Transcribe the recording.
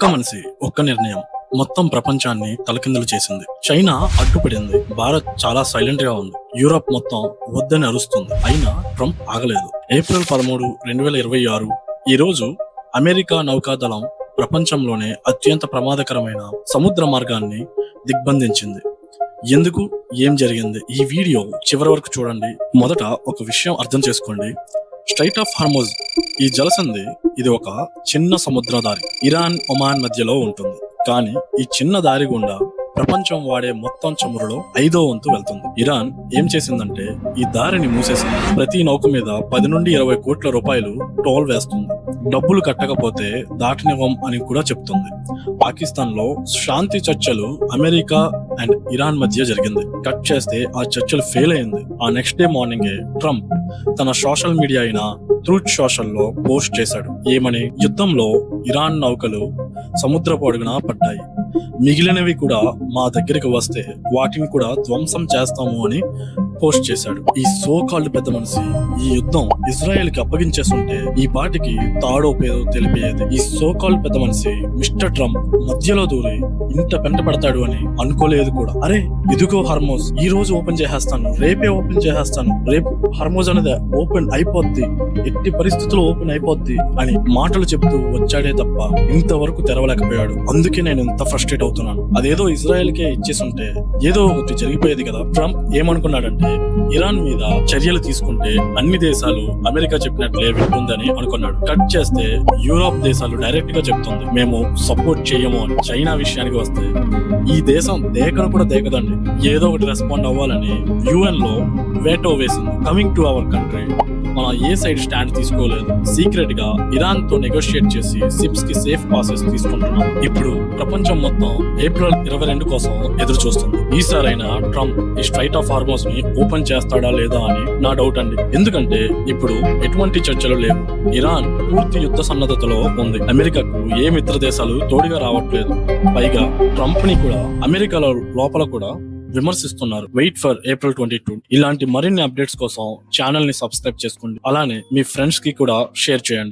ఒక్క మనిషి ఒక్క నిర్ణయం మొత్తం ప్రపంచాన్ని తలకిందులు చేసింది. చైనా అడ్డుపడింది. భారత్ చాలా సైలెంట్ గా ఉంది. యూరప్ మొత్తం వద్దని అరుస్తుంది. అయినా ట్రంప్ ఆగలేదు. ఏప్రిల్ 13, 2026 ఈ రోజు అమెరికా నౌకాదళం ప్రపంచంలోనే అత్యంత ప్రమాదకరమైన సముద్ర మార్గాన్ని దిగ్బంధించింది. ఎందుకు, ఏం జరిగింది, ఈ వీడియో చివరి వరకు చూడండి. మొదట ఒక విషయం అర్థం చేసుకోండి. స్ట్రైట్ ఆఫ్ హార్మోజ్ ఈ జలసంధి ఇది ఒక చిన్న సముద్ర దారి ఇరాన్, ఒమాన్ మధ్యలో ఉంటుంది. కానీ ఈ చిన్న దారి గుండా ప్రపంచం వాడే మొత్తం చమురులో 5వ వంతు వెళ్తుంది. ఇరాన్ ఏం చేసిందంటే ఈ దారిని మూసేసింది. ప్రతి నౌక మీద 10 నుండి 20 కోట్ల రూపాయలు టోల్ వేస్తుంది. డబ్బులు కట్టకపోతే దాటనివ్వం అని కూడా చెప్తుంది. పాకిస్తాన్ లో శాంతి చర్చలు అమెరికా అండ్ ఇరాన్ మధ్య జరిగింది. కట్ చేస్తే ఆ చర్చలు ఫెయిల్ అయింది. ఆ నెక్స్ట్ డే మార్నింగే ట్రంప్ తన సోషల్ మీడియా అయిన ట్రూత్ సోషల్ లో పోస్ట్ చేశాడు. ఏమని? యుద్ధంలో ఇరాన్ నౌకలు సముద్రపు అడుగున పడ్డాయి. మిగిలినవి కూడా మా దగ్గరికి వస్తే వాటిని కూడా ధ్వంసం చేస్తాము అని పోస్ట్ చేశాడు. ఈ సో కాల్డ్ పెద్ద మనిషి ఈ యుద్ధం ఇజ్రాయెల్ కి అప్పగించేస్తుంటే ఈ పాటికి తాడో పేదో తెలిపేది. ఈ సో కాల్డ్ పెద్ద మనిషి మిస్టర్ ట్రంప్ మధ్యలో దూరి ఇంత పెంట పెడతాడు అని అనుకోలేదు కూడా. అరే ఇదిగో హార్మోజ్, ఈ రోజు ఓపెన్ చేసేస్తాను, రేపే ఓపెన్ చేసేస్తాను, రేపు హార్మోజ్ అనేది ఓపెన్ అయిపోద్ది, ఎట్టి పరిస్థితుల్లో ఓపెన్ అయిపోద్ది అని మాటలు చెప్తూ వచ్చాడే తప్ప ఇంతవరకు తెరవలేకపోయాడు. అందుకే నేను ఇంత ఫ్రస్ట్రేట్ అవుతున్నాను. అదేదో ఇజ్రాయెల్ కే ఇచ్చేస్తుంటే ఏదో ఒకటి జరిగిపోయేది కదా. ట్రంప్ ఏమనుకున్నాడంటే ఇరాన్ మీద చర్యలు తీసుకుంటే అన్ని దేశాలు అమెరికా చెప్పినట్లే వింటుందని అనుకున్నాడు. కట్ చేస్తే యూరోప్ దేశాలు డైరెక్ట్ గా చెప్తుంది మేము సపోర్ట్ చేయము అని. చైనా విషయానికి వస్తే ఈ దేశం దేకను కూడా దేకదండి, ఏదో ఒకటి రెస్పాండ్ అవ్వాలని UN లో వేటో వేసింది. కమింగ్ టు అవర్ కంట్రీ మనం ఏ సైడ్ స్టాండ్ తీసుకోలేదు. సీక్రెట్ గా ఇరాన్ తో నెగోషియేట్ చేసి షిప్స్ కి సేఫ్ పాసెస్ తీసుకుంటున్నాం. ఇప్పుడు ప్రపంచం మొత్తం ఏప్రిల్ 22 కోసం ఎదురు చూస్తుంది. ఈసారైనా ట్రంప్ ఈ స్ట్రైట్ ఆఫ్ హార్మోజ్ ని ఓపెన్ చేస్తాడా లేదా అని నా డౌట్ అండి. ఎందుకంటే ఇప్పుడు ఎటువంటి చర్చలు లేవు. ఇరాన్ పూర్తి యుద్ధ సన్నద్ధతలో ఉంది. అమెరికాకు ఏ మిత్ర దేశాలు తోడుగా రావట్లేదు. పైగా ట్రంప్ ని కూడా అమెరికాలో లోపల కూడా విమర్శిస్తున్నారు. Wait for April 22. ఇలాంటి మరిన్ని అప్డేట్స్ కోసం ఛానల్ ని సబ్స్క్రైబ్ చేసుకోండి. అలానే మీ ఫ్రెండ్స్ కి కూడా షేర్ చేయండి.